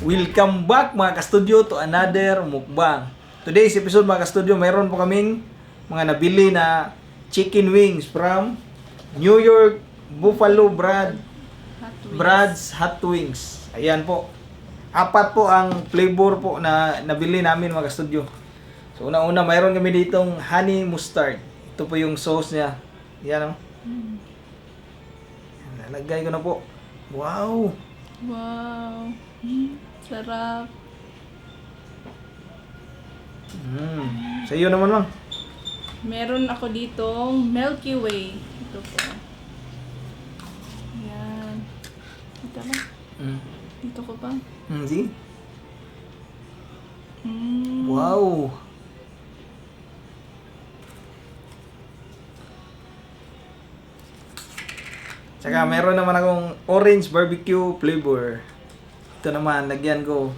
Welcome back mga ka-studio to another mukbang. Today's episode mga ka-studio, mayroon po kaming mga nabili na chicken wings from New York Buffalo Brad's Hot Wings. Ayan po. 4 po ang flavor po na nabili namin mga ka-studio. So una-una mayroon kami ditong honey mustard. Ito po yung sauce niya. Ayan o. Lalagay ko na po. Wow! Wow. Sarap. Sa iyo naman, Mang. Meron ako ditong Milky Way. Ito po. Ayan. Ito ba? Dito ko pa. Sige. Mm. Wow! Tsaka meron naman akong orange barbecue flavor. Ito naman, lagyan ko.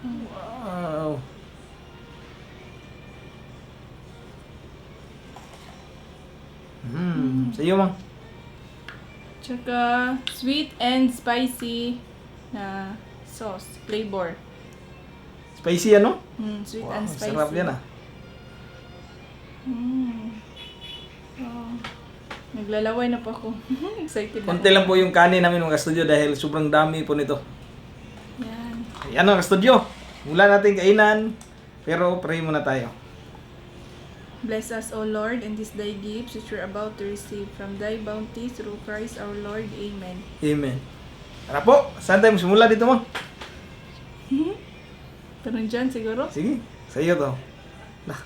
Wow! Sa iyo, Mang. Tsaka sweet and spicy na sauce. Flavor. Spicy ano? Sweet Wow, and spicy. sarap yan ah. Oh. Naglalaway na po ako. Excited na. Konti lang po yung kanin namin mga studio dahil sobrang dami po nito. Yan. Ayan mga studio. Mula natin kainan. Pero pray muna tayo. Bless us, O Lord, and this thy gifts which we're about to receive from thy bounty through Christ our Lord. Amen. Amen. Tara po. Saan tayo magsimula dito, Mang? Tanong dyan siguro? Sige. Sa iyo to. Nah.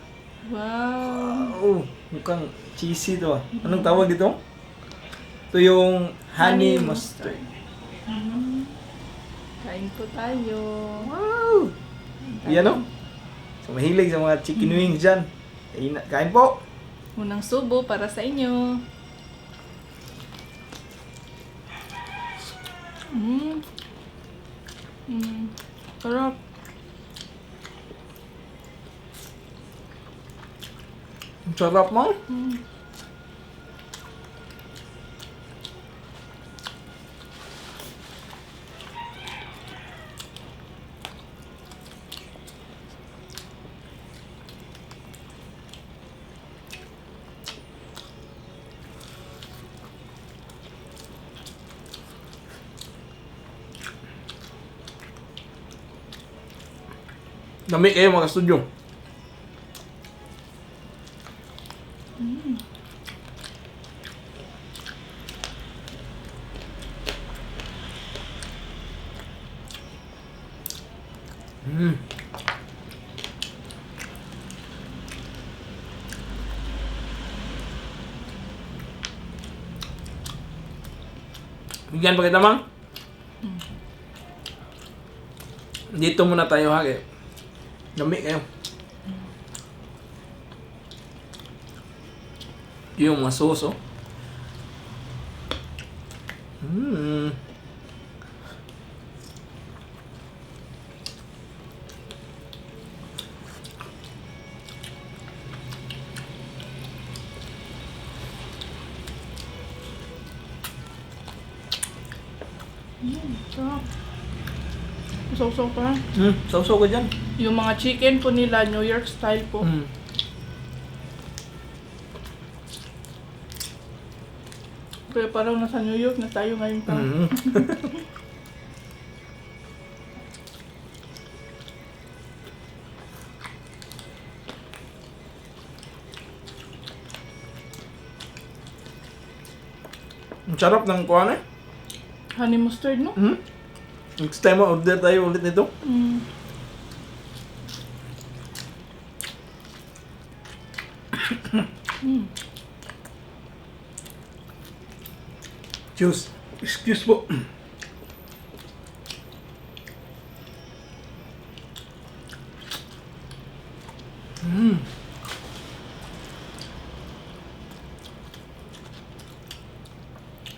Wow. Oh, mukhang cheesy to ah. Anong tawag dito? Ito yung honey mustard. Kain po tayo. Wow! Yan o. So, mahilig sa mga chicken wings dyan. Kain po. Unang subo para sa inyo. Sarap. Ang sarap mo. Dami kayo mga studio. Bigyan pa kita, Mang. Dito muna tayo ha. Dami kayo. Yung mga sauce, oh. Sarap. Sausaw pa. Sausaw ko dyan. Yung mga chicken po nila, New York style po. Kaya parang nasa New York na tayo ngayon pa. Ang sarap ng kuwan eh. Honey mustard, no? Next time order tayo ulit nito. Juice. Excuse po.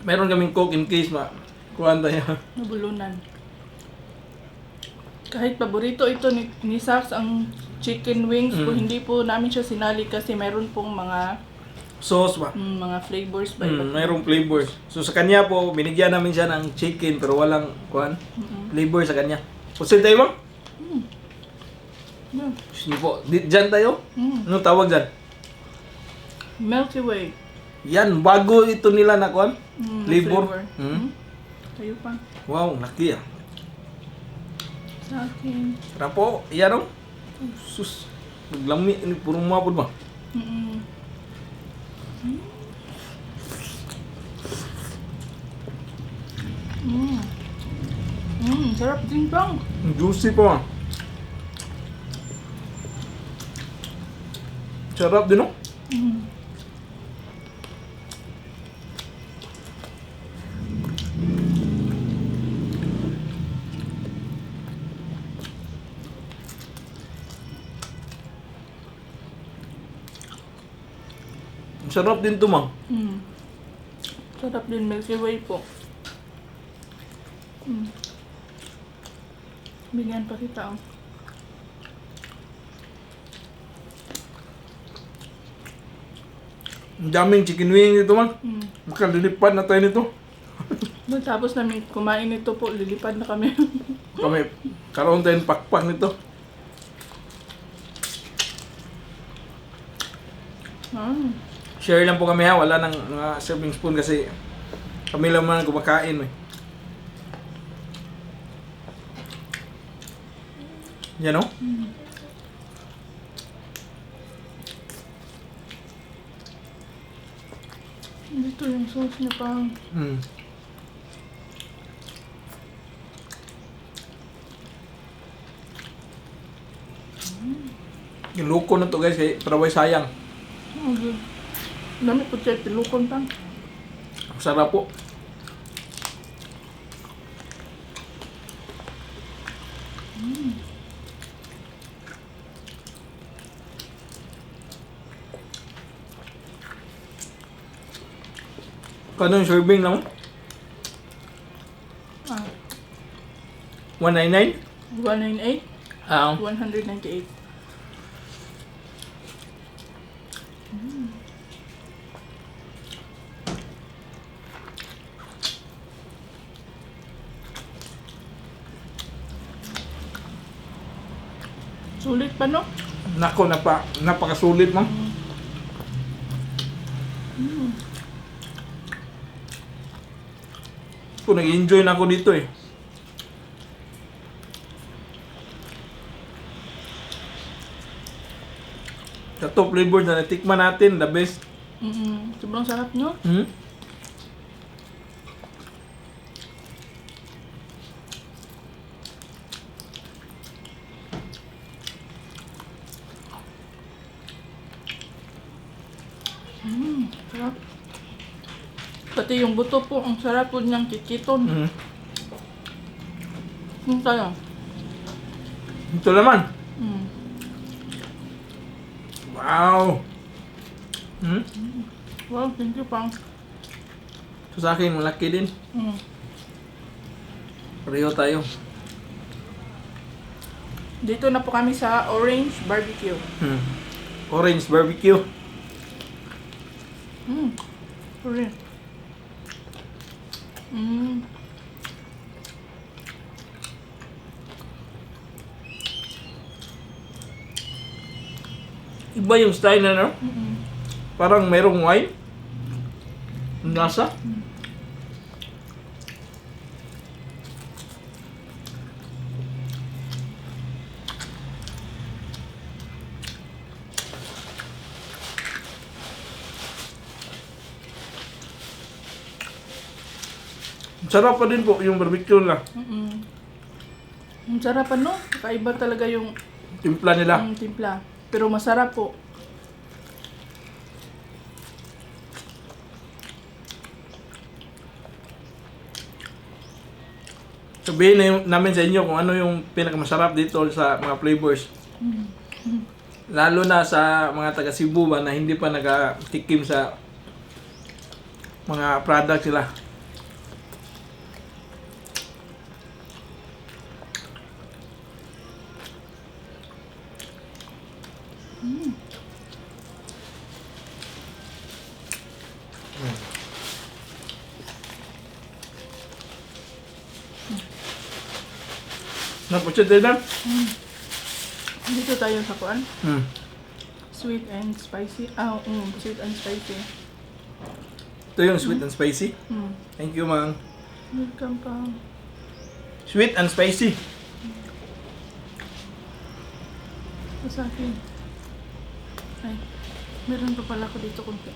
Meron kaming coke in case kuhan tayo. Nabulunan. Kahit paborito ito ni Sax ang chicken wings po, hindi po namin siya sinali kasi meron pong mga sauce ba. Mga flavors ba? iba't Mayroong flavors. So sa kanya po, binigyan namin siya ng chicken pero walang flavor sa kanya. Pusin tayo, ma'am? Yeah. Sige po. Diyan tayo? Mm. Anong tawag dyan? Milky Way. Yan, bago ito nila na kuan. Flavor. Tayo pa. Wow, laki ah. Sa akin. Tara po, yan o. Sus, naglami, ini purong mapod ba? Sarap din bang. Juicy pa. Sarap din o. Sarap din to, ma'am. Sarap din Milky Way po. Bigyan pa kita oh. Ang daming chicken wing dito, ma'am. Makalilipad na tayo nito. Tapos namin kumain ito po, lilipad na kami. Kami, karoon tayong pakpak nito. Share lang po kami ha, wala nang mga serving spoon kasi kami lang man kumakain eh. Yan o? Dito yung sauce niya pang. Yung luko na to guys, eh, para way sayang. Okay. Dami po siya tilukon pang. Sarap po. Kano yung serving naman? 199? 198? Ah, 198. Sulit pa no? nako, napakasulit mo. Ako, nag-enjoy na ako dito eh. Sa top flavor na natikman natin, the best. Sobrang sarap no? Sarap. Pati yung buto po, ang sarap po niyang kikiton. Tayo. Ito naman. Mm. Wow. Wow, thank you pang. So sa akin, malaki din. Pareho tayo. Dito na po kami sa Orange Barbecue. Orange barbecue. Orange. Iba yung style na, no? Parang merong wine. Ang lasa. Sarap pa din po yung barbecue nila. Ang sarap ano? Kakaiba talaga yung Timpla nila. timpla. Pero masarap po. Sabihin na namin sa inyo kung ano yung pinakamasarap dito sa mga flavors. Lalo na sa mga taga Cebu ba na hindi pa nagatikim sa mga product sila. Napusit din na. Dito tayo sa kuan. Hmm. Sweet and spicy. Sweet and spicy. Ito yung sweet and spicy. Thank you, Mang. Welcome pa. Sweet and spicy. Sa akin. Ay, meron pa pala ko dito konti.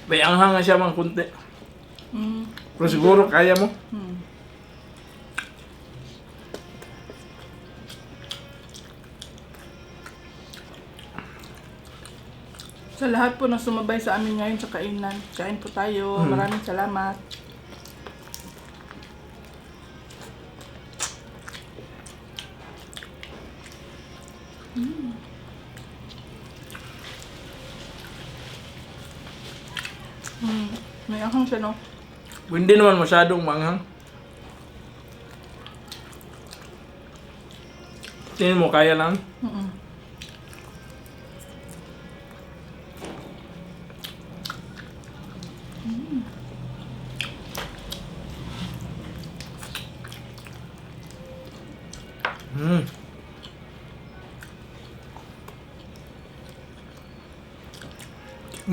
May anghang nga siya mang kunti. Mm. Pero siguro kaya mo. Sa lahat po na sumabay sa amin ngayon sa kainan. Kain po tayo. Maraming salamat. May ahang siya, no? Hindi naman masyadong manghang. Tingin mo, kaya lang?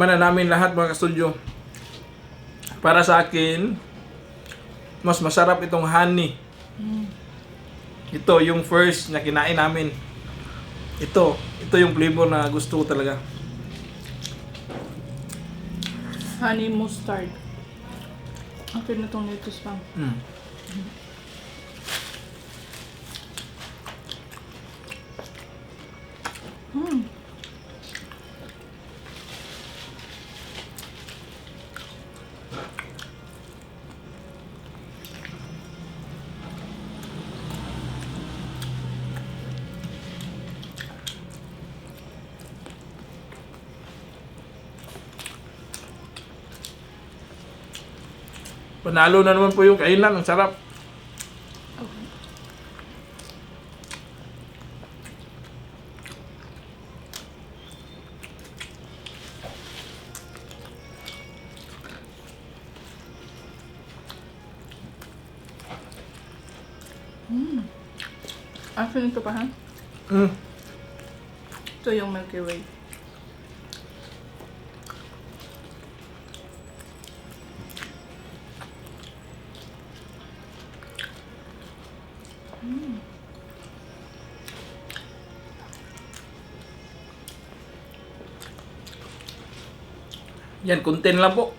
Mana namin lahat mga kastudyo. Para sa akin, mas masarap itong honey. Ito yung first na kinain namin. Ito yung flavor na gusto ko talaga. Honey mustard. Okay na itong lettuce pang. Panalo na naman po yung kainan. Ang sarap. Feeling ko pa, ha? Ito yung Milky Way. Yan, content lang po.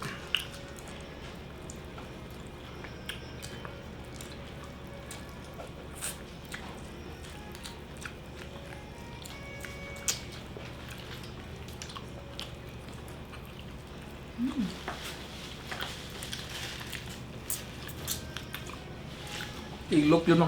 Ilok yun, no?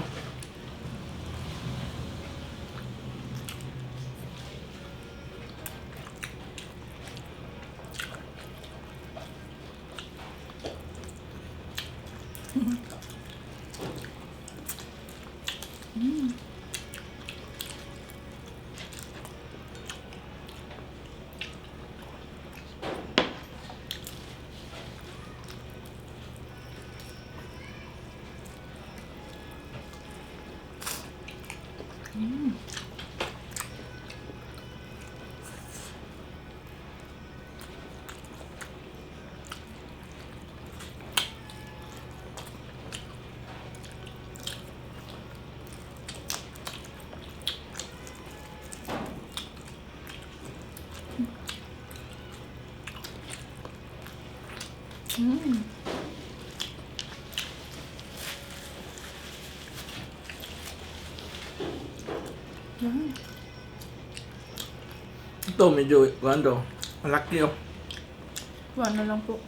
Ito medyo ano, malaki, oh. Kuha na lang po.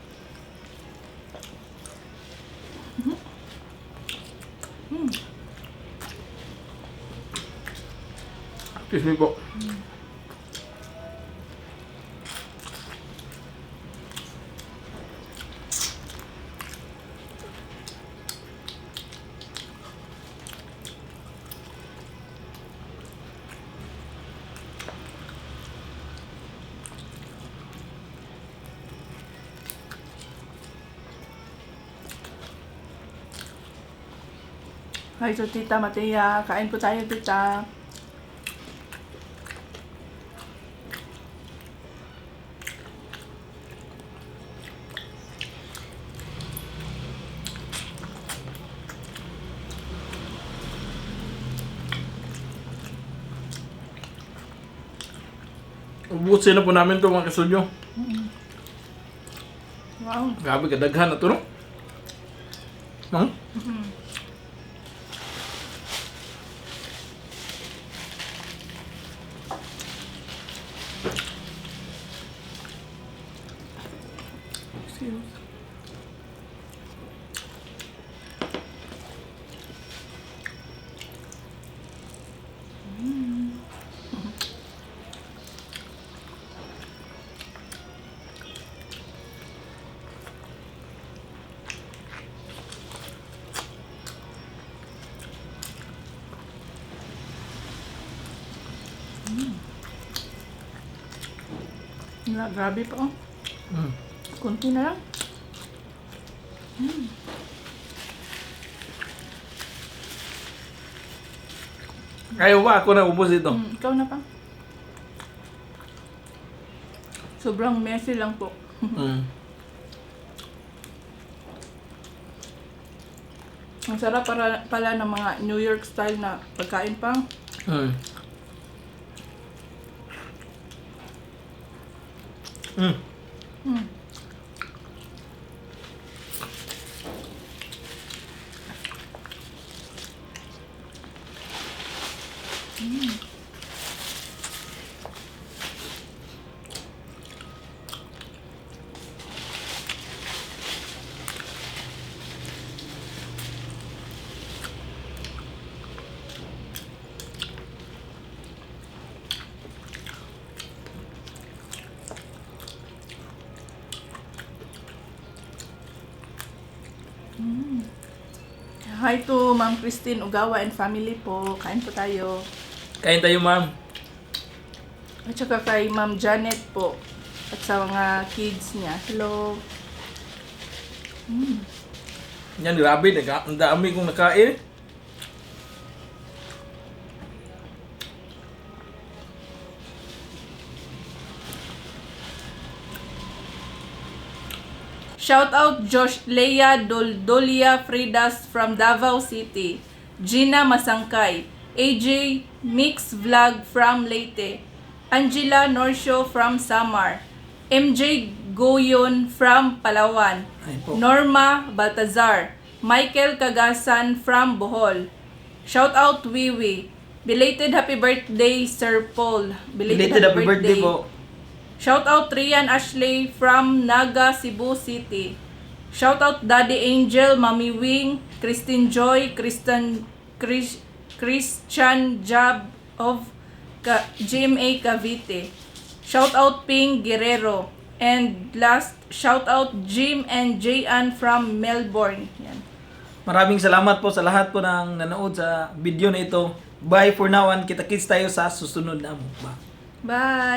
Excuse me po. Hi to Tita Matea. Kain po tayo, Tita. Ubusin na po namin to mga kasudyo. Wow. Grabe kadaghan na to, no? Hmm? Serious. Grabe pa, oh. Hmm. Kunti na lang. Ayaw ba ako na ubos ito? Ikaw na pa. Sobrang messy lang po. Hmm. Ang sarap pala ng mga New York style na pagkain pa. Hmm. Hmm. Mm. Hi to Ma'am Christine Ugawa and family po. Kain po tayo. Kain tayo, ma'am. At saka kay Ma'am Janet po. At sa mga kids niya. Hello. Yan, grabe. Ang dami kong nakain. Shout out Josh Leia Doldolia Fridas from Davao City. Gina Masangkay. AJ Mix Vlog from Leyte. Angela Norcio from Samar. MJ Goyon from Palawan. Ay po. Norma Baltazar. Michael Cagasan from Bohol. Shout out Wiwi. Belated happy birthday Sir Paul. Belated happy birthday po. Shout out Rian Ashley from Naga, Cebu City. Shout out Daddy Angel, Mami Wing, Christine Joy, Christian Jab of GMA Cavite. Shout out Ping Guerrero. And last, shout out Jim and Jayan from Melbourne. Yan. Maraming salamat po sa lahat po ng nanood sa video na ito. Bye for now and kita-kits tayo sa susunod na mukbang. Bye!